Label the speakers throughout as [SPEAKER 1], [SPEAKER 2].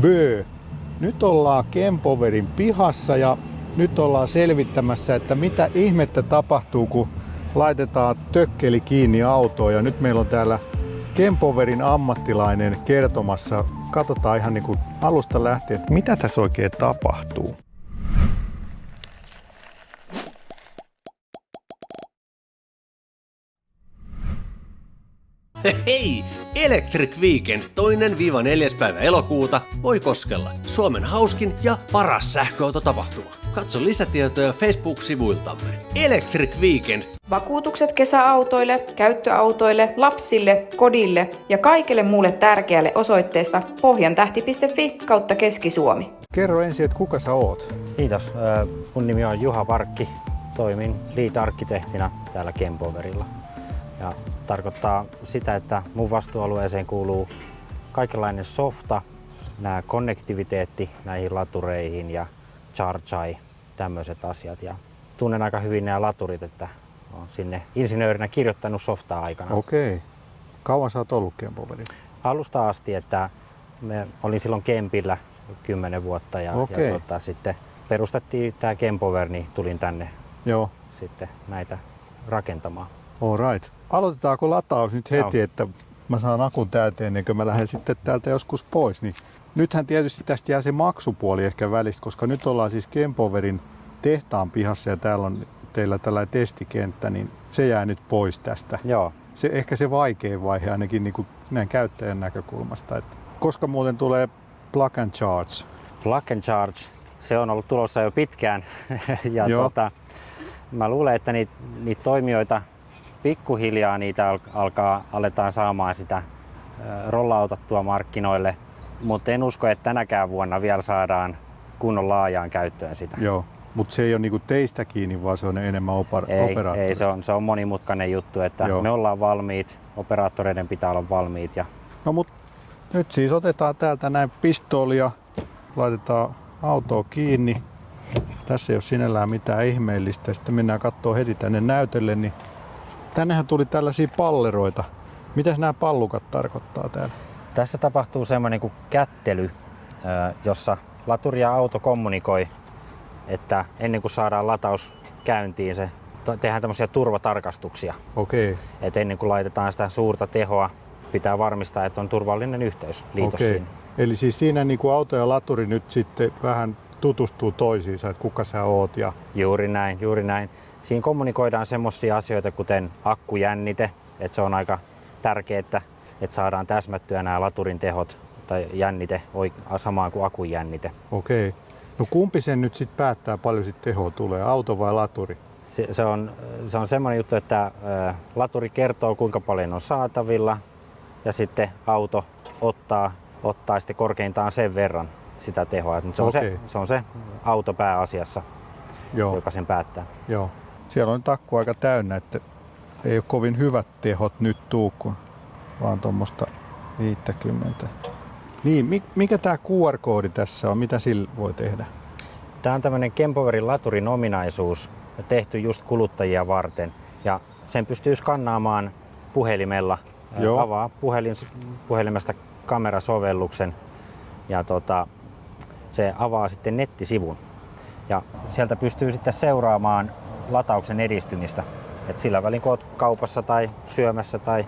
[SPEAKER 1] Bö. Nyt ollaan Kempoverin pihassa ja nyt ollaan selvittämässä, että mitä ihmettä tapahtuu, kun laitetaan tökkeli kiinni autoon. Ja nyt meillä on täällä Kempoverin ammattilainen kertomassa. Katsotaan ihan niin kuin alusta lähtien, että mitä tässä oikein tapahtuu.
[SPEAKER 2] Hei! Electric Weekend 2-4. päivä elokuuta Oikoskella. Suomen hauskin ja paras sähköautotapahtuma. Katso lisätietoja Facebook-sivuiltamme. Electric Weekend.
[SPEAKER 3] Vakuutukset kesäautoille, käyttöautoille, lapsille, kodille ja kaikille muulle tärkeälle osoitteesta pohjantähti.fi/Keski-Suomi.
[SPEAKER 1] Kerro ensin, että kuka sä oot?
[SPEAKER 4] Kiitos. Mun nimi on Juha Parkki. Toimin lead-arkkitehtina täällä Kempoverilla. Ja tarkoittaa sitä, että mun vastuualueeseen kuuluu kaikenlainen softa, nämä konnektiviteetti näihin latureihin ja chargei, tämmöiset asiat. Ja tunnen aika hyvin nämä laturit, että olen sinne insinöörinä kirjoittanut softaa aikana.
[SPEAKER 1] Okei. Kauan sä oot ollut Kempoverilla?
[SPEAKER 4] Alusta asti, että olin silloin Kempillä 10 vuotta ja sitten perustettiin tämä Kempover, niin tulin tänne sitten näitä rakentamaan.
[SPEAKER 1] All right. Aloitetaanko lataus nyt heti, että mä saan akun täyteen ennen kuin mä lähden sitten täältä joskus pois. Niin nythän tietysti tästä jää se maksupuoli ehkä välistä, koska nyt ollaan siis Kempoverin tehtaan pihassa ja täällä on teillä tällainen testikenttä, niin se jää nyt pois tästä.
[SPEAKER 4] Joo.
[SPEAKER 1] Ehkä se vaikein vaihe ainakin niin kuin näin käyttäjän näkökulmasta. Että koska muuten tulee plug and charge?
[SPEAKER 4] Plug and charge, se on ollut tulossa jo pitkään ja mä luulen, että niitä toimijoita pikkuhiljaa niitä aletaan saamaan sitä rollautattua markkinoille, mutta en usko, että tänäkään vuonna vielä saadaan kunnon laajaan käyttöön sitä.
[SPEAKER 1] Joo, mutta se ei ole niinku teistä kiinni, vaan se on enemmän operaattorista.
[SPEAKER 4] Ei, se on monimutkainen juttu, että me ollaan valmiit, operaattoreiden pitää olla valmiit.
[SPEAKER 1] No mut nyt siis otetaan täältä näin pistoolia, laitetaan autoa kiinni. Tässä ei ole sinällään mitään ihmeellistä. Sitten mennään katsoa heti tänne näytölle, niin tännehän tuli tällaisia palleroita. Mitäs nämä pallukat tarkoittaa täällä?
[SPEAKER 4] Tässä tapahtuu semmoinen kuin kättely, jossa laturi ja auto kommunikoi, että ennen kuin saadaan lataus käyntiin, tehdään tämmöisiä turvatarkastuksia.
[SPEAKER 1] Okei.
[SPEAKER 4] Et ennen kuin laitetaan sitä suurta tehoa, pitää varmistaa, että on turvallinen yhteys liitos siinä.
[SPEAKER 1] Eli siis siinä niin kuin auto ja laturi nyt sitten vähän tutustuu toisiinsa, että kuka sä oot. Ja...
[SPEAKER 4] Juuri näin. Siinä kommunikoidaan semmoisia asioita kuten akkujännite, että se on aika tärkeää, että saadaan täsmättyä nämä laturin tehot tai jännite samaan kuin akun jännite.
[SPEAKER 1] Okei. No kumpi sen nyt sitten päättää, paljon sit tehoa tulee, auto vai laturi?
[SPEAKER 4] Se on semmoinen juttu, että laturi kertoo kuinka paljon on saatavilla ja sitten auto ottaa sitten korkeintaan sen verran sitä tehoa. Se on se auto pääasiassa, joka sen päättää.
[SPEAKER 1] Joo. Siellä on takku aika täynnä, että ei ole kovin hyvät tehot nyt kun vaan tuommoista 50. Niin, mikä tämä QR-koodi tässä on? Mitä sillä voi tehdä?
[SPEAKER 4] Tämä on tämmöinen Kempoverin laturin ominaisuus, tehty just kuluttajia varten. Ja sen pystyy skannaamaan puhelimella. Avaa puhelimesta kamerasovelluksen ja se avaa sitten nettisivun. Ja sieltä pystyy sitten seuraamaan latauksen edistymistä. Et sillä välin kun olet kaupassa tai syömässä tai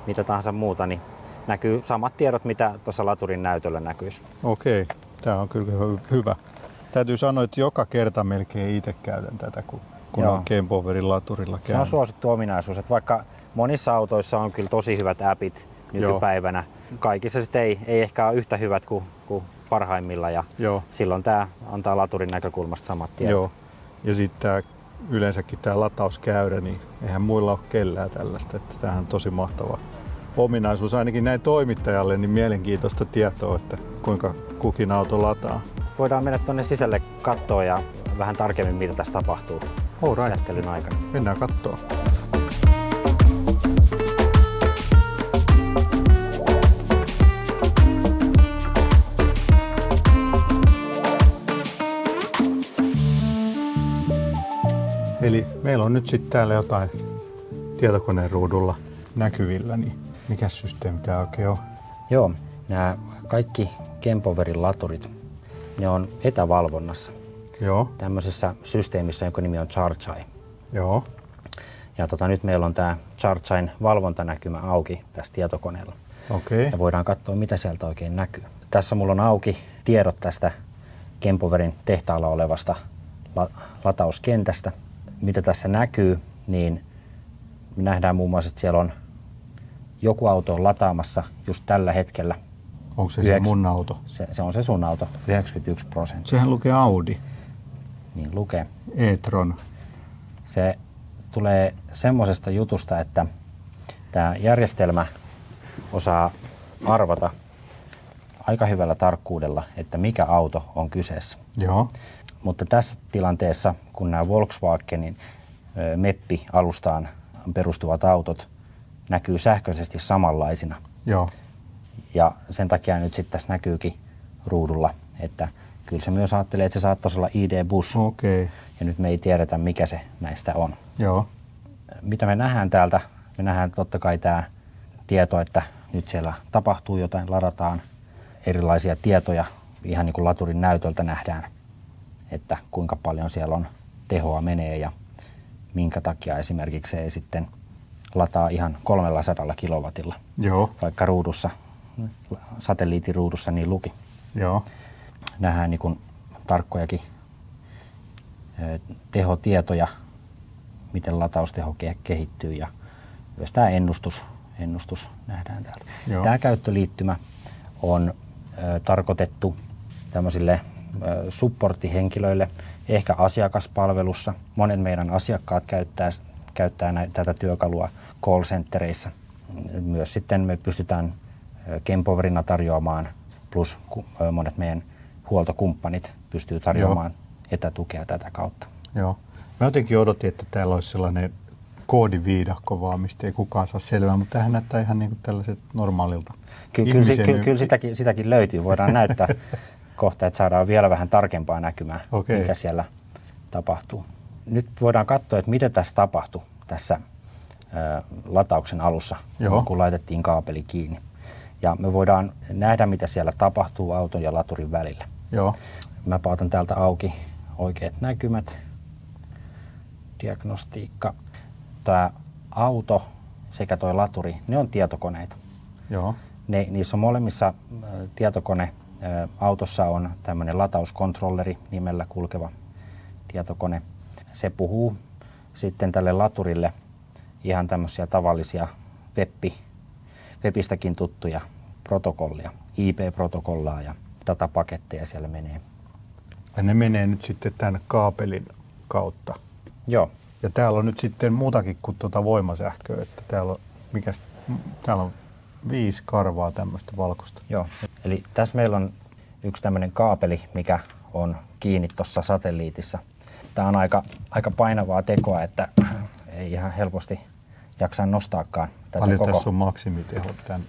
[SPEAKER 4] mitä tahansa muuta, niin näkyy samat tiedot, mitä tuossa laturin näytöllä näkyisi.
[SPEAKER 1] Okei, tämä on kyllä hyvä. Täytyy sanoa, että joka kerta melkein itse käytän tätä, kun on Kempoverin laturilla käynyt.
[SPEAKER 4] Se on suosittu ominaisuus, että vaikka monissa autoissa on kyllä tosi hyvät appit nykypäivänä, kaikissa sitten ei ehkä ole yhtä hyvät kuin parhaimmilla ja silloin tämä antaa laturin näkökulmasta samat tiedot.
[SPEAKER 1] Joo. Ja sitten yleensäkin tämä latauskäyrä, niin eihän muilla ole kellään tällaista, että tämähän on tosi mahtava ominaisuus. Ainakin näin toimittajalle niin mielenkiintoista tietoa, että kuinka kukin auto lataa.
[SPEAKER 4] Voidaan mennä tuonne sisälle katsoa ja vähän tarkemmin mitä tässä tapahtuu käsittelyn aikana.
[SPEAKER 1] Mennään katsoa. Eli meillä on nyt sitten täällä jotain tietokoneen ruudulla näkyvillä, niin mikä systeemi tämä oikein on?
[SPEAKER 4] Joo, nämä kaikki Kempoverin laturit, ne on etävalvonnassa.
[SPEAKER 1] Joo.
[SPEAKER 4] Tämmöisessä systeemissä, jonka nimi on ChargeEye.
[SPEAKER 1] Joo.
[SPEAKER 4] Ja nyt meillä on tämä ChargeEyen valvontanäkymä auki tässä tietokoneella.
[SPEAKER 1] Okei.
[SPEAKER 4] Ja voidaan katsoa, mitä sieltä oikein näkyy. Tässä mulla on auki tiedot tästä Kempoverin tehtaalla olevasta latauskentästä. Mitä tässä näkyy, niin me nähdään muun muassa, että siellä on joku auto on lataamassa just tällä hetkellä.
[SPEAKER 1] Onko se mun auto?
[SPEAKER 4] Se on se sun auto, 91%.
[SPEAKER 1] Sehän lukee Audi.
[SPEAKER 4] Niin lukee.
[SPEAKER 1] e-tron.
[SPEAKER 4] Se tulee semmoisesta jutusta, että tämä järjestelmä osaa arvata aika hyvällä tarkkuudella, että mikä auto on kyseessä.
[SPEAKER 1] Joo.
[SPEAKER 4] Mutta tässä tilanteessa, kun nämä Volkswagenin MEPPI-alustaan perustuvat autot näkyy sähköisesti samanlaisina.
[SPEAKER 1] Joo.
[SPEAKER 4] Ja sen takia nyt sitten tässä näkyykin ruudulla, että kyllä se myös ajattelee, että se saattaisi olla ID-bus.
[SPEAKER 1] Okei.
[SPEAKER 4] Ja nyt me ei tiedetä, mikä se näistä on.
[SPEAKER 1] Joo.
[SPEAKER 4] Mitä me nähdään täältä? Me nähdään totta kai tämä tieto, että nyt siellä tapahtuu jotain, ladataan erilaisia tietoja. Ihan niin kuin laturin näytöltä nähdään, että kuinka paljon siellä on tehoa menee ja minkä takia esimerkiksi se ei sitten lataa ihan 300 kilowatilla.
[SPEAKER 1] Joo.
[SPEAKER 4] Vaikka ruudussa, satelliittiruudussa niin luki.
[SPEAKER 1] Joo.
[SPEAKER 4] Nähdään niin kuin tarkkojakin tehotietoja, miten latausteho kehittyy ja myös tämä ennustus nähdään täältä.
[SPEAKER 1] Joo.
[SPEAKER 4] Tämä käyttöliittymä on tarkoitettu tämmöisille supporttihenkilöille, ehkä asiakaspalvelussa. Monet meidän asiakkaat käyttää tätä työkalua call centereissä. Myös sitten me pystytään Kempoverina tarjoamaan, plus monet meidän huoltokumppanit pystyy tarjoamaan etätukea tätä kautta.
[SPEAKER 1] Joo. Mä jotenkin odotin, että täällä olisi sellainen koodiviidakko vaan, mistä ei kukaan saa selvää, mutta tämähän näyttää ihan niin kuin tällaiset normaalilta.
[SPEAKER 4] Kyllä sitäkin löytyy. Voidaan näyttää kohta, että saadaan vielä vähän tarkempaa näkymää, mitä siellä tapahtuu. Nyt voidaan katsoa, että mitä tässä tapahtui tässä latauksen alussa, kun laitettiin kaapeli kiinni. Ja me voidaan nähdä, mitä siellä tapahtuu auton ja laturin välillä.
[SPEAKER 1] Joo.
[SPEAKER 4] Mä pautan täältä auki oikeat näkymät. Diagnostiikka. Tämä auto sekä tuo laturi, ne on tietokoneita.
[SPEAKER 1] Joo.
[SPEAKER 4] Niissä on molemmissa autossa on tämmöinen latauskontrolleri nimellä kulkeva tietokone. Se puhuu sitten tälle laturille ihan tämmöisiä tavallisia webistäkin tuttuja protokollia, IP-protokollaa ja datapaketteja siellä menee.
[SPEAKER 1] Ja ne menee nyt sitten tämän kaapelin kautta.
[SPEAKER 4] Joo.
[SPEAKER 1] Ja täällä on nyt sitten muutakin kuin voimasähköä, että täällä on 5 karvaa tämmöistä valkoista.
[SPEAKER 4] Joo, eli tässä meillä on yksi tämmöinen kaapeli, mikä on kiinni tuossa satelliitissa. Tämä on aika painavaa tekoa, että ei ihan helposti jaksa nostaakaan tätä
[SPEAKER 1] paljon
[SPEAKER 4] koko.
[SPEAKER 1] Tässä on maksimiteho tämän?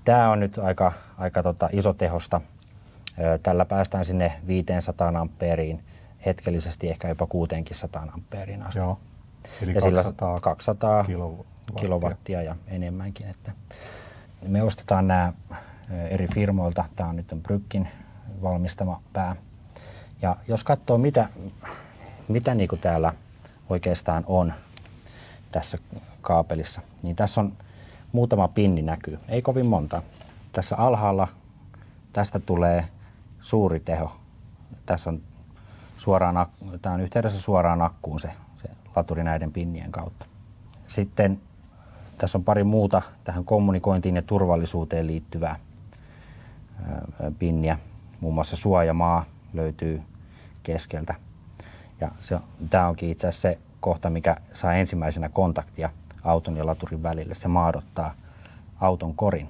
[SPEAKER 4] Tämä on nyt aika isotehosta. Tällä päästään sinne 500 amperiin, hetkellisesti ehkä jopa 600 amperiin asti.
[SPEAKER 1] Joo. Eli
[SPEAKER 4] ja 200
[SPEAKER 1] kilowattia
[SPEAKER 4] ja enemmänkin. Että me ostetaan nämä eri firmoilta. Tämä on nyt Brückin valmistama pää. Ja jos katsoo, mitä niin kuin täällä oikeastaan on tässä kaapelissa, niin tässä on muutama pinni näkyy, ei kovin monta. Tässä alhaalla tästä tulee suuri teho. Tässä on tämä on yhteydessä suoraan akkuun se laturi näiden pinnien kautta. Sitten tässä on pari muuta tähän kommunikointiin ja turvallisuuteen liittyvää pinniä. Muun muassa suojamaa löytyy keskeltä. Ja tämä onkin itse asiassa se kohta, mikä saa ensimmäisenä kontaktia auton ja laturin välille. Se maadottaa auton korin,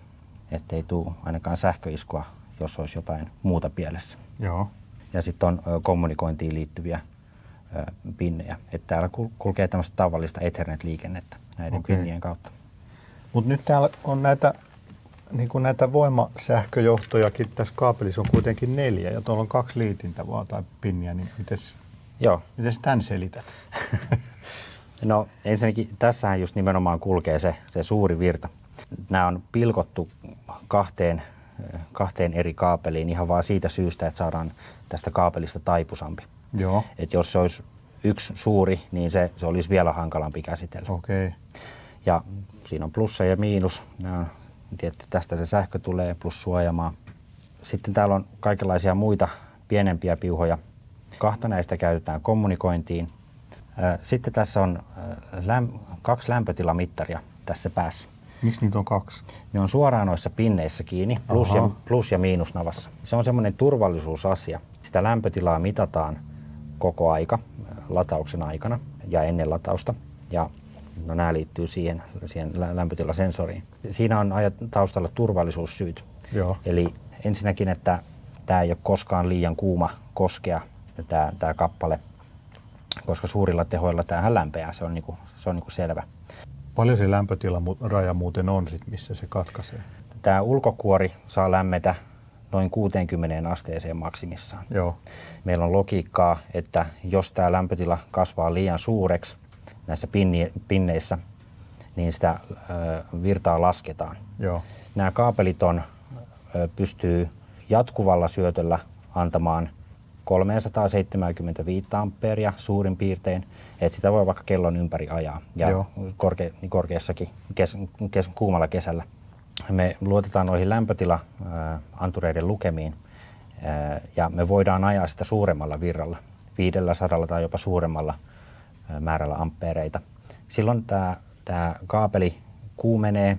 [SPEAKER 4] ettei tule ainakaan sähköiskua, jos olisi jotain muuta pielessä.
[SPEAKER 1] Joo.
[SPEAKER 4] Ja sitten on kommunikointiin liittyviä pinnejä. Että täällä kulkee tämmöistä tavallista Ethernet-liikennettä näiden pinnien kautta.
[SPEAKER 1] Mutta nyt täällä on näitä voimasähköjohtojakin tässä kaapelissa on kuitenkin 4 ja tuolla on 2 liitintä vaan tai pinniä, niin mites tämän selität?
[SPEAKER 4] No ensinnäkin tässähän just nimenomaan kulkee se suuri virta. Nämä on pilkottu 2 kahteen eri kaapeliin ihan vaan siitä syystä, että saadaan tästä kaapelista taipusampi.
[SPEAKER 1] Joo.
[SPEAKER 4] Et jos se olisi yksi suuri, niin se olisi vielä hankalampi käsitellä.
[SPEAKER 1] Okei.
[SPEAKER 4] Ja siinä on plussa ja miinus. Tietty tästä se sähkö tulee plus suojamaa. Sitten täällä on kaikenlaisia muita pienempiä piuhoja. Kahta näistä käytetään kommunikointiin. Sitten tässä on 2 lämpötilamittaria tässä päässä.
[SPEAKER 1] Miksi niitä on 2?
[SPEAKER 4] Ne on suoraan noissa pinneissä kiinni, plus- ja miinusnavassa. Se on semmoinen turvallisuusasia. Sitä lämpötilaa mitataan koko aika latauksen aikana ja ennen latausta. Ja no, nämä liittyy siihen lämpötilasensoriin. Siinä on taustalla turvallisuussyyt.
[SPEAKER 1] Joo.
[SPEAKER 4] Eli ensinnäkin, että tämä ei ole koskaan liian kuuma koskea, tämä kappale, koska suurilla tehoilla tämähän lämpeää, se on niinku selvä.
[SPEAKER 1] Paljon se lämpötilaraja muuten on, missä se katkaisee?
[SPEAKER 4] Tämä ulkokuori saa lämmetä noin 60 asteeseen maksimissaan.
[SPEAKER 1] Joo.
[SPEAKER 4] Meillä on logiikkaa, että jos tämä lämpötila kasvaa liian suureksi näissä pinneissä, niin sitä virtaa lasketaan.
[SPEAKER 1] Joo.
[SPEAKER 4] Nämä kaapelit pystyy jatkuvalla syötöllä antamaan 375 ampeeria suurin piirtein, että sitä voi vaikka kellon ympäri ajaa ja korkeassakin kuumalla kesällä. Me luotetaan noihin lämpötila-antureiden lukemiin ja me voidaan ajaa sitä suuremmalla virralla, 500 tai jopa suuremmalla määrällä ampeereita. Silloin tämä kaapeli kuumenee,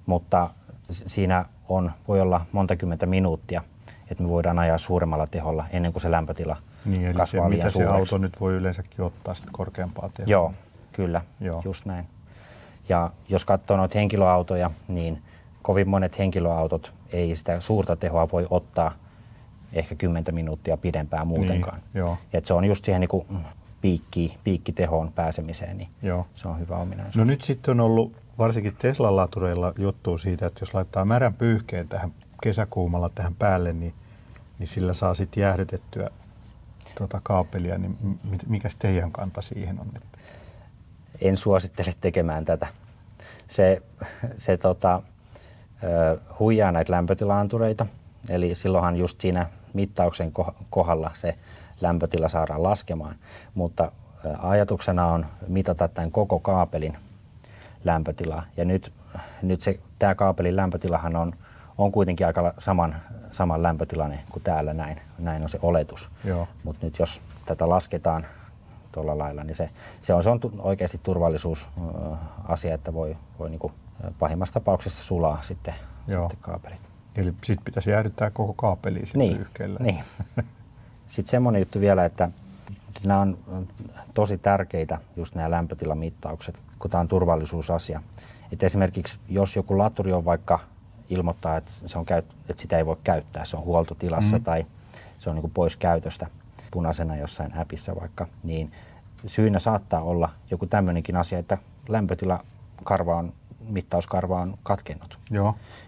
[SPEAKER 4] mutta siinä voi olla monta kymmentä minuuttia, että me voidaan ajaa suuremmalla teholla ennen kuin se lämpötila kasvaa liian suureksi.
[SPEAKER 1] Se auto nyt voi yleensäkin ottaa sitten korkeampaa tehoa.
[SPEAKER 4] Joo, kyllä, just näin. Ja jos katsoo noita henkilöautoja, niin kovin monet henkilöautot ei sitä suurta tehoa voi ottaa ehkä 10 minuuttia pidempään muutenkaan.
[SPEAKER 1] Niin,
[SPEAKER 4] et se on just siihen niin piikkitehoon pääsemiseen, niin se on hyvä ominaisuus.
[SPEAKER 1] No nyt sitten on ollut varsinkin Tesla-latureilla juttua siitä, että jos laittaa märän pyyhkeen tähän kesäkuumalla tähän päälle, niin sillä saa sitten jäähdytettyä kaapelia. Niin mikäs teidän kanta siihen on?
[SPEAKER 4] En suosittele tekemään tätä. Se huijaa näitä lämpötila-antureita, eli silloinhan just siinä mittauksen kohdalla se lämpötila saadaan laskemaan, mutta ajatuksena on mitata tämän koko kaapelin lämpötilaa. Ja nyt tämä kaapelin lämpötilahan on kuitenkin aika saman lämpötilainen kuin täällä näin on se oletus. Mutta nyt jos tätä lasketaan tuolla lailla, niin se on oikeasti turvallisuusasia, että voi niinku pahimmassa tapauksessa sulaa sitten kaapelit.
[SPEAKER 1] Eli sitten pitäisi jäähdyttää koko kaapeli sitten pyyhkeellä.
[SPEAKER 4] Niin. Sitten semmoinen juttu vielä, että nämä on tosi tärkeitä, just nämä lämpötilamittaukset, kun tämä on turvallisuusasia. Et esimerkiksi jos joku laturi on vaikka ilmoittaa, että sitä ei voi käyttää, se on huoltotilassa tai se on niin kuin pois käytöstä punaisena jossain appissa vaikka, niin syynä saattaa olla joku tämmöinenkin asia, että mittauskarva on katkennut,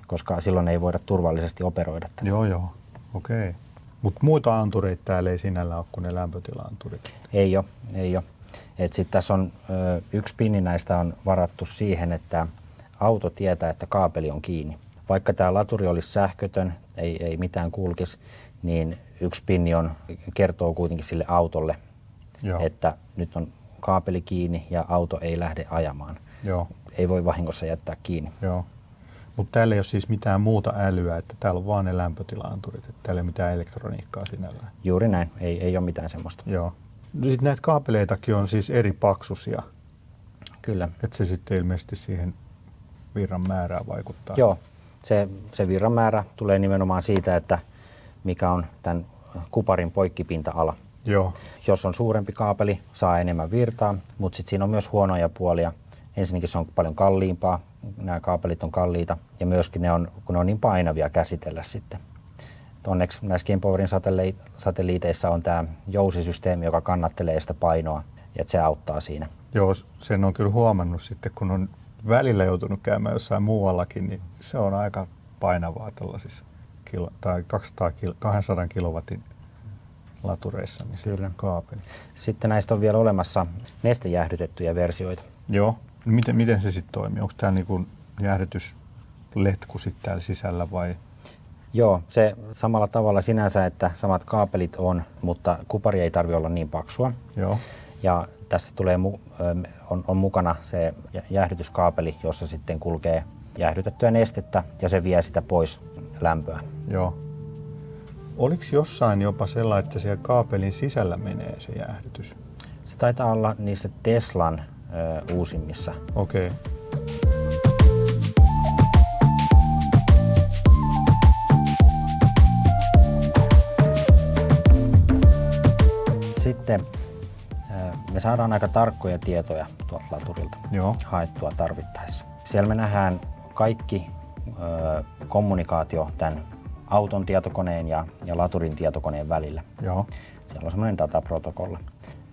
[SPEAKER 4] koska silloin ei voida turvallisesti operoida tätä.
[SPEAKER 1] Okei. Mutta muita antureita täällä ei sinällä ole kuin ne lämpötila-anturit?
[SPEAKER 4] Ei ole. Sitten tässä on yksi pinni näistä on varattu siihen, että auto tietää, että kaapeli on kiinni. Vaikka tämä laturi olisi sähkötön, ei mitään kulkisi, niin yksi pinni kertoo kuitenkin sille autolle, että nyt on kaapeli kiinni ja auto ei lähde ajamaan. Ei voi vahingossa jättää kiinni.
[SPEAKER 1] Mutta täällä ei ole siis mitään muuta älyä, että täällä on vaan ne lämpötila-anturit, että täällä ei ole mitään elektroniikkaa sinällään.
[SPEAKER 4] Juuri näin, ei ole mitään semmoista.
[SPEAKER 1] Sitten näitä kaapeleitakin on siis eri paksuisia.
[SPEAKER 4] Kyllä.
[SPEAKER 1] Että se sitten ilmeisesti siihen virran määrään vaikuttaa.
[SPEAKER 4] Joo, se virran määrä tulee nimenomaan siitä, että mikä on tämän kuparin poikkipinta-ala. Jos on suurempi kaapeli, saa enemmän virtaa, mutta sitten siinä on myös huonoja puolia. Ensinnäkin se on paljon kalliimpaa, nämä kaapelit on kalliita ja myöskin kun ne on niin painavia käsitellä sitten. Onneksi näissä Kempowerin satelliiteissa on tämä jousisysteemi, joka kannattelee sitä painoa ja se auttaa siinä.
[SPEAKER 1] Sen on kyllä huomannut sitten, kun on välillä joutunut käymään jossain muuallakin, niin se on aika painavaa tällaisissa 200 kilowatin latureissa, niin se kaapeli.
[SPEAKER 4] Sitten näistä on vielä olemassa nestejäähdytettyjä versioita.
[SPEAKER 1] Miten se sitten toimii? Onko täällä niinku jäähdytysletku sitten täällä sisällä vai?
[SPEAKER 4] Joo, se samalla tavalla sinänsä, että samat kaapelit on, mutta kupari ei tarvitse olla niin paksua.
[SPEAKER 1] Joo.
[SPEAKER 4] Ja tässä tulee on mukana se jäähdytyskaapeli, jossa sitten kulkee jäähdytettyä nestettä ja se vie sitä pois lämpöä.
[SPEAKER 1] Joo. Oliko jossain jopa sellainen, että siellä kaapelin sisällä menee se jäähdytys?
[SPEAKER 4] Se taitaa olla niissä Teslan uusimmissa.
[SPEAKER 1] Okei.
[SPEAKER 4] Sitten me saadaan aika tarkkoja tietoja tuolta laturilta haettua tarvittaessa. Siellä me nähdään kaikki kommunikaatio tämän auton tietokoneen ja laturin tietokoneen välillä.
[SPEAKER 1] Joo.
[SPEAKER 4] Siellä on semmoinen dataprotokolla.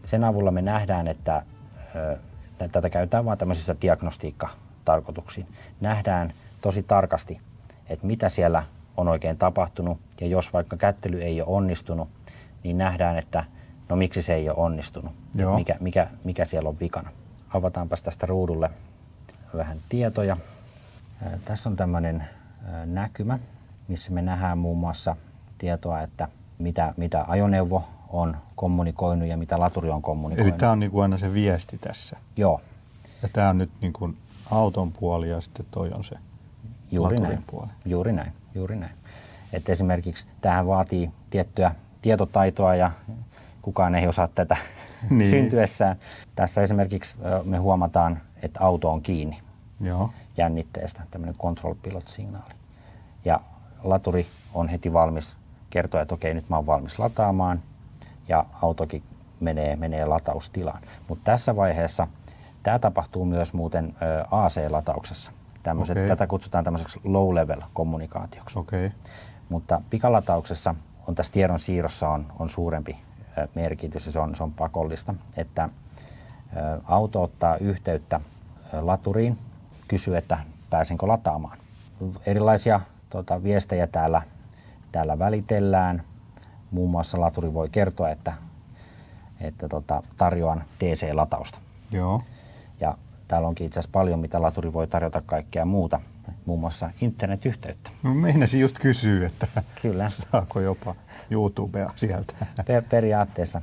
[SPEAKER 4] Sen avulla me nähdään, että tätä käytetään vain tämmöisissä diagnostiikkatarkoituksiin. Nähdään tosi tarkasti, että mitä siellä on oikein tapahtunut ja jos vaikka kättely ei ole onnistunut, niin nähdään, että no miksi se ei ole onnistunut, mikä siellä on vikana. Avataanpas tästä ruudulle vähän tietoja. Tässä on tämmöinen näkymä, missä me nähdään muun muassa tietoa, että mitä ajoneuvo on kommunikoinut ja mitä laturi on kommunikoinut.
[SPEAKER 1] Eli tämä on niin kuin aina se viesti tässä.
[SPEAKER 4] Joo.
[SPEAKER 1] Ja tämä on nyt niin kuin auton puoli ja sitten toi on se laturin puoli.
[SPEAKER 4] Juuri näin. Et esimerkiksi tämähän vaatii tiettyä tietotaitoa ja kukaan ei osaa tätä syntyessään. Tässä esimerkiksi me huomataan, että auto on kiinni jännitteestä, tämmöinen control pilot-signaali. Ja laturi on heti valmis kertoa, että okei, nyt mä oon valmis lataamaan ja autokin menee lataustilaan. Mutta tässä vaiheessa tämä tapahtuu myös muuten AC-latauksessa. Tätä kutsutaan tämmöiseksi low-level-kommunikaatioksi. Mutta pikalatauksessa on tässä tiedon siirrossa on suurempi merkitys ja se on pakollista, että auto ottaa yhteyttä laturiin, kysyy, että pääsenkö lataamaan. Erilaisia viestejä täällä välitellään. Muun muassa laturi voi kertoa, että tarjoan DC-latausta.
[SPEAKER 1] Joo.
[SPEAKER 4] Ja täällä onkin itse asiassa paljon, mitä laturi voi tarjota kaikkea muuta, muun muassa internetyhteyttä.
[SPEAKER 1] No, meinasin just kysyä, että
[SPEAKER 4] kyllä.
[SPEAKER 1] Saako jopa YouTubea sieltä.
[SPEAKER 4] Periaatteessa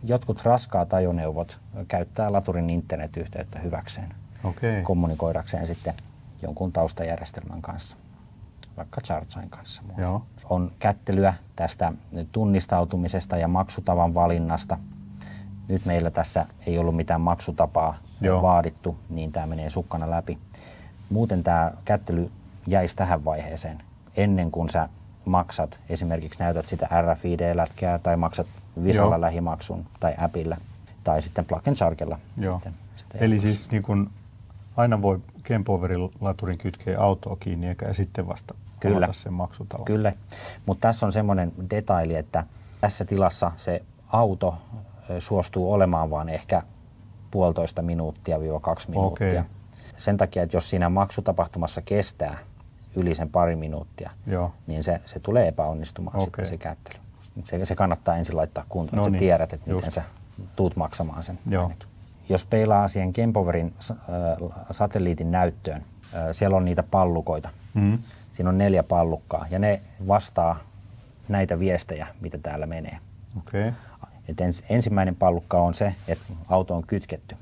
[SPEAKER 4] jotkut raskaat ajoneuvot käyttää laturin internetyhteyttä hyväkseen, kommunikoidakseen sitten jonkun taustajärjestelmän kanssa, vaikka Chargein kanssa.
[SPEAKER 1] Joo.
[SPEAKER 4] On kättelyä tästä tunnistautumisesta ja maksutavan valinnasta. Nyt meillä tässä ei ollut mitään maksutapaa vaadittu, niin tämä menee sukkana läpi. Muuten tämä kättely jäisi tähän vaiheeseen ennen kuin sä maksat, esimerkiksi näytät sitä RFID-lätkää tai maksat Visalla lähimaksun tai appilla tai sitten Plug & Chargella.
[SPEAKER 1] Eli siis niin kun aina voi Kempoverin laturin kytkeä autoa kiinni eikä sitten vasta avata sen maksutavan.
[SPEAKER 4] Kyllä, mutta tässä on semmoinen detaili, että tässä tilassa se auto suostuu olemaan vaan ehkä 1,5 minuuttia - 2 minuuttia. Sen takia, että jos siinä maksutapahtumassa kestää yli sen pari minuuttia, niin se tulee epäonnistumaan sitten se kättely. Se kannattaa ensin laittaa kuntoon, että sä tiedät, että miten sä tuut maksamaan sen. Jos peilaa siihen Kempoverin satelliitin näyttöön, siellä on niitä pallukoita. Siinä on 4 pallukkaa ja ne vastaa näitä viestejä, mitä täällä menee. Et ensimmäinen pallukka on se, että auto on kytketty.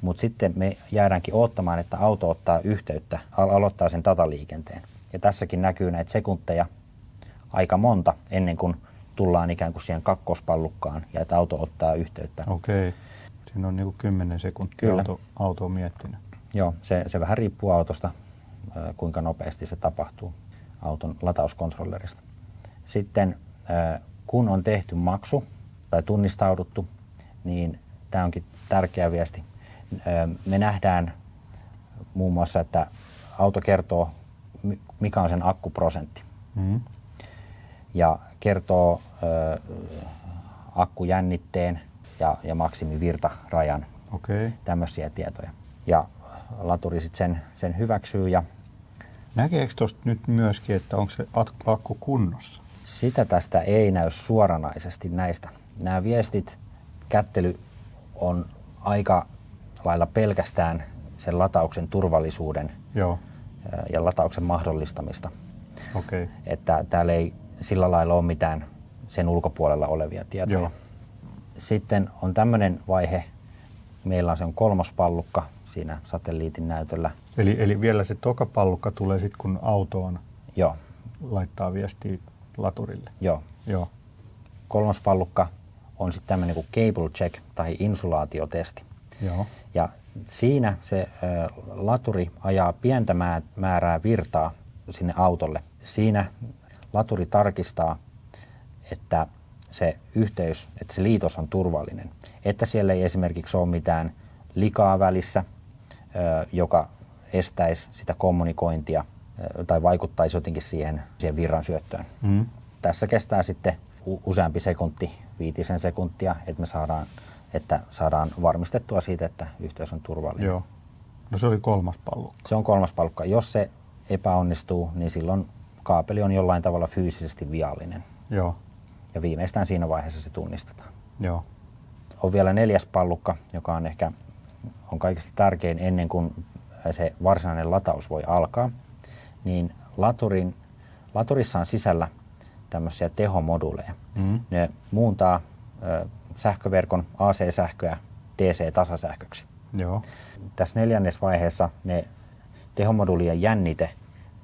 [SPEAKER 4] Mutta sitten me jäädäänkin odottamaan, että auto ottaa yhteyttä, aloittaa sen dataliikenteen. Ja tässäkin näkyy näitä sekunteja aika monta ennen kuin tullaan ikään kuin siihen kakkospallukkaan ja että auto ottaa yhteyttä.
[SPEAKER 1] Siinä on niinku 10 sekuntia auto on miettinyt.
[SPEAKER 4] Joo, se vähän riippuu autosta, kuinka nopeasti se tapahtuu auton latauskontrollerista. Sitten kun on tehty maksu tai tunnistauduttu, niin tämä onkin tärkeä viesti. Me nähdään muun muassa, että auto kertoo, mikä on sen akkuprosentti. Ja kertoo akkujännitteen ja maksimivirtarajan, tämmöisiä tietoja. Ja laturi sitten sen hyväksyy. Ja
[SPEAKER 1] näkeekö tuosta nyt myöskin, että onko se akku kunnossa?
[SPEAKER 4] Sitä tästä ei näy suoranaisesti näistä. Nämä viestit, kättely on aika lailla pelkästään sen latauksen turvallisuuden ja latauksen mahdollistamista.
[SPEAKER 1] Okei.
[SPEAKER 4] Että täällä ei sillä lailla ole mitään sen ulkopuolella olevia tietoja.
[SPEAKER 1] Joo.
[SPEAKER 4] Sitten on tämmöinen vaihe, meillä on se on 3. pallukka siinä satelliitin näytöllä.
[SPEAKER 1] Eli vielä se toka pallukka tulee sitten, kun auto on
[SPEAKER 4] Joo,
[SPEAKER 1] laittaa viestiä laturille.
[SPEAKER 4] joo.
[SPEAKER 1] Joo.
[SPEAKER 4] 3. pallukka on sitten tämmöinen kuin cable check tai insulaatiotesti.
[SPEAKER 1] Joo.
[SPEAKER 4] Ja siinä se laturi ajaa pientä määrää virtaa sinne autolle. Siinä laturi tarkistaa, että se yhteys, että se liitos on turvallinen. Että siellä ei esimerkiksi ole mitään likaa välissä, joka estäisi sitä kommunikointia tai vaikuttaisi jotenkin siihen virran syöttöön.
[SPEAKER 1] Mm.
[SPEAKER 4] Tässä kestää sitten useampi sekunti, 5 sekuntia, että saadaan varmistettua siitä, että yhteys on turvallinen.
[SPEAKER 1] Joo. No se oli 3. pallukka.
[SPEAKER 4] Se on 3. pallukka. Jos se epäonnistuu, niin silloin kaapeli on jollain tavalla fyysisesti viallinen.
[SPEAKER 1] Joo.
[SPEAKER 4] Ja viimeistään siinä vaiheessa se tunnistetaan.
[SPEAKER 1] Joo.
[SPEAKER 4] On vielä 4. pallukka, joka on ehkä kaikista tärkein ennen kuin se varsinainen lataus voi alkaa. Niin laturissa on sisällä tämmöisiä tehomoduuleja. Mm. Ne muuntaa sähköverkon AC-sähköä DC-tasasähköksi.
[SPEAKER 1] Joo.
[SPEAKER 4] Tässä 4. vaiheessa ne tehomoduulien jännite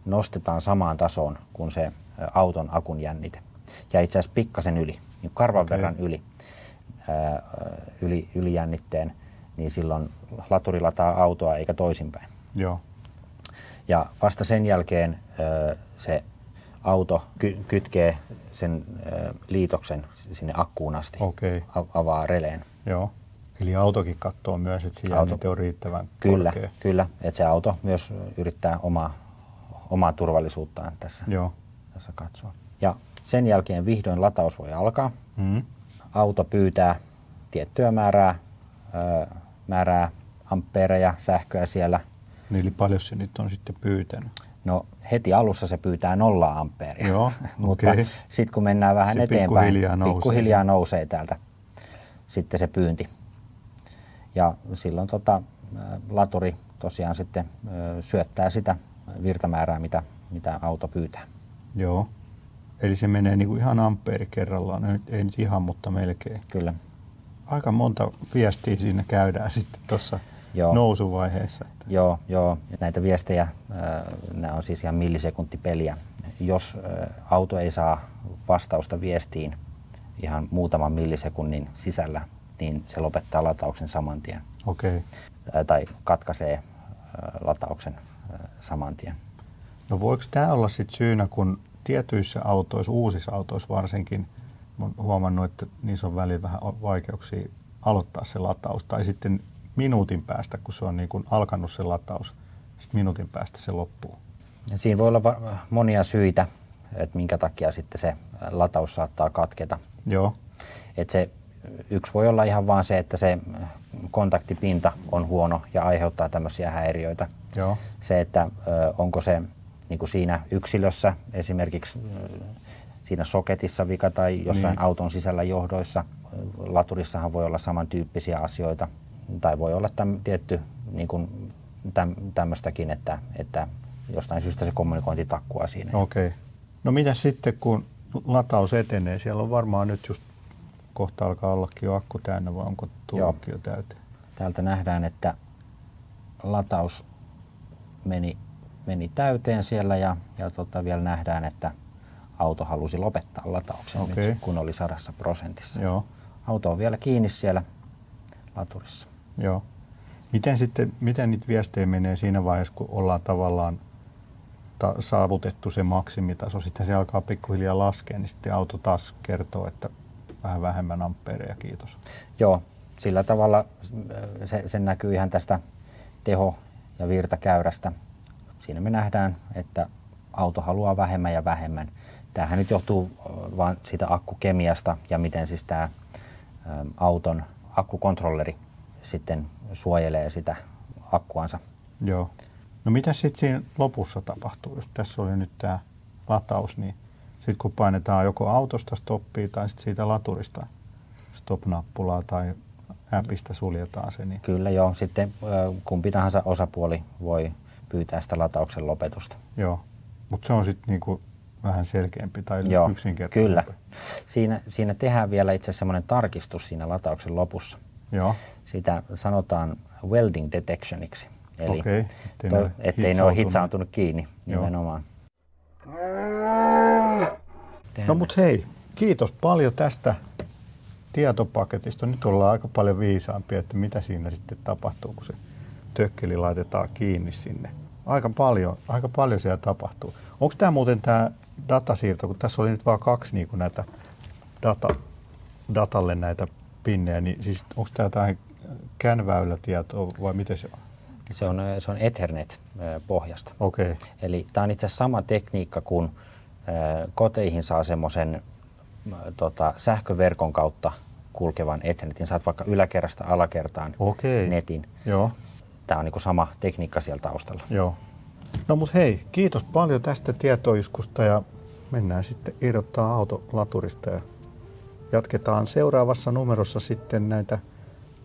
[SPEAKER 4] nostetaan samaan tasoon kuin se auton akun jännite. Ja itse asiassa pikkasen yli, niin karvan verran yli jännitteen, niin silloin laturi lataa autoa eikä toisinpäin.
[SPEAKER 1] Joo.
[SPEAKER 4] Ja vasta sen jälkeen se auto kytkee sen liitoksen sinne akkuun asti, avaa releen.
[SPEAKER 1] Joo. Eli autokin katsoo myös, että se jännite on riittävän korkea.
[SPEAKER 4] Kyllä, että se auto myös yrittää omaa turvallisuuttaan tässä katsoa. Ja sen jälkeen vihdoin lataus voi alkaa. Mm. Auto pyytää tiettyä määrää ampeereja sähköä siellä.
[SPEAKER 1] Niin, eli paljon se nyt on sitten pyytänyt?
[SPEAKER 4] No heti alussa se pyytää 0 ampeeria,
[SPEAKER 1] Joo,
[SPEAKER 4] mutta sitten kun mennään vähän se eteenpäin, pikkuhiljaa nousee täältä sitten se pyynti. Ja silloin laturi tosiaan sitten syöttää sitä virtamäärää, mitä auto pyytää.
[SPEAKER 1] Joo. Eli se menee niinku ihan ampeeri kerrallaan, ei nyt ihan, mutta melkein.
[SPEAKER 4] Kyllä.
[SPEAKER 1] Aika monta viestiä siinä käydään sitten tuossa nousuvaiheessa.
[SPEAKER 4] Joo. Ja näitä viestejä, nämä on siis ihan millisekuntipeliä. Jos auto ei saa vastausta viestiin ihan muutaman millisekunnin sisällä, niin se lopettaa latauksen saman tien.
[SPEAKER 1] Okei.
[SPEAKER 4] Tai katkaisee latauksen saman tien.
[SPEAKER 1] No voiko tämä olla sitten syynä, kun tietyissä autoissa, uusissa autoissa varsinkin, olen huomannut, että niissä on välillä vähän vaikeuksia aloittaa se lataus. Tai sitten minuutin päästä, kun se on niin kuin alkanut se lataus, sitten minuutin päästä se loppuu.
[SPEAKER 4] Ja siinä voi olla monia syitä, että minkä takia sitten se lataus saattaa katketa.
[SPEAKER 1] Joo.
[SPEAKER 4] Et se yksi voi olla ihan vaan se, että se kontaktipinta on huono ja aiheuttaa tämmöisiä häiriöitä.
[SPEAKER 1] Joo.
[SPEAKER 4] Se, että onko se niin kuin siinä yksilössä, esimerkiksi siinä soketissa vika tai jossain auton sisällä johdoissa. Laturissahan voi olla samantyyppisiä asioita. Tai voi olla tietty niin kuin tämmöistäkin, että jostain syystä se kommunikointi takkuaa siinä.
[SPEAKER 1] Okei. No mitä sitten, kun lataus etenee? Siellä on varmaan nyt just kohta alkaa ollakin jo akku täynnä, vai onko tullutkin jo täyteen?
[SPEAKER 4] Täältä nähdään, että lataus meni täyteen siellä ja vielä nähdään, että auto halusi lopettaa latauksen nyt, kun oli 100%.
[SPEAKER 1] Joo.
[SPEAKER 4] Auto on vielä kiinni siellä laturissa.
[SPEAKER 1] Joo. Miten niitä viestejä menee siinä vaiheessa, kun ollaan tavallaan saavutettu se maksimitaso, sitten se alkaa pikkuhiljaa laskea, niin sitten auto taas kertoo, että vähän vähemmän ampeereja, kiitos.
[SPEAKER 4] Joo, sillä tavalla se näkyy ihan tästä teho- ja virtakäyrästä. Siinä me nähdään, että auto haluaa vähemmän ja vähemmän. Tämähän nyt johtuu vaan siitä akkukemiasta ja miten siis tämä auton akkukontrolleri sitten suojelee sitä akkuansa.
[SPEAKER 1] Joo. No mitä sitten siinä lopussa tapahtuu, jos tässä oli nyt tämä lataus, niin sitten kun painetaan joko autosta stoppia tai sitten siitä laturista stop-nappulaa tai appista suljetaan se. Niin...
[SPEAKER 4] Kyllä joo, sitten kumpi tahansa osapuoli voi pyytää sitä latauksen lopetusta.
[SPEAKER 1] Joo. Mutta se on sitten niinku vähän selkeämpi tai yksinkertaisempi.
[SPEAKER 4] Kyllä. Siinä tehdään vielä itse asiassa semmoinen tarkistus siinä latauksen lopussa.
[SPEAKER 1] Joo.
[SPEAKER 4] Sitä sanotaan welding detectioniksi. Eli ettei ne ole hitsaantunut kiinni nimenomaan.
[SPEAKER 1] No mut hei, kiitos paljon tästä tietopaketista. Nyt ollaan aika paljon viisaampia, että mitä siinä sitten tapahtuu, kun se tökkeli laitetaan kiinni sinne. Aika paljon siellä tapahtuu. Onko tämä muuten tämä datasiirto, kun tässä oli nyt vaan 2 niin kuin näitä datalle näitä pinnejä, niin siis onko tämä jotain CAN-väylätietoa vai miten se on?
[SPEAKER 4] Se on Ethernet-pohjasta.
[SPEAKER 1] Okay.
[SPEAKER 4] Eli tämä on itse asiassa sama tekniikka kuin koteihin saa semmoisen sähköverkon kautta kulkevan Ethernetin. Saat vaikka yläkerrasta alakertaan netin.
[SPEAKER 1] Joo.
[SPEAKER 4] Tämä on niin kuin sama tekniikka siellä taustalla.
[SPEAKER 1] Joo. No mut hei, kiitos paljon tästä tietoiskusta ja mennään sitten irrottaa auto laturista ja jatketaan seuraavassa numerossa sitten näitä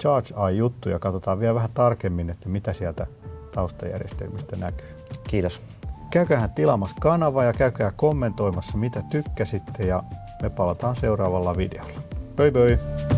[SPEAKER 1] Charge Eye-juttuja. Katsotaan vielä vähän tarkemmin, että mitä sieltä taustajärjestelmistä näkyy.
[SPEAKER 4] Kiitos.
[SPEAKER 1] Käykää tilaamassa kanava ja käykää kommentoimassa, mitä tykkäsitte ja me palataan seuraavalla videolla. Bye bye!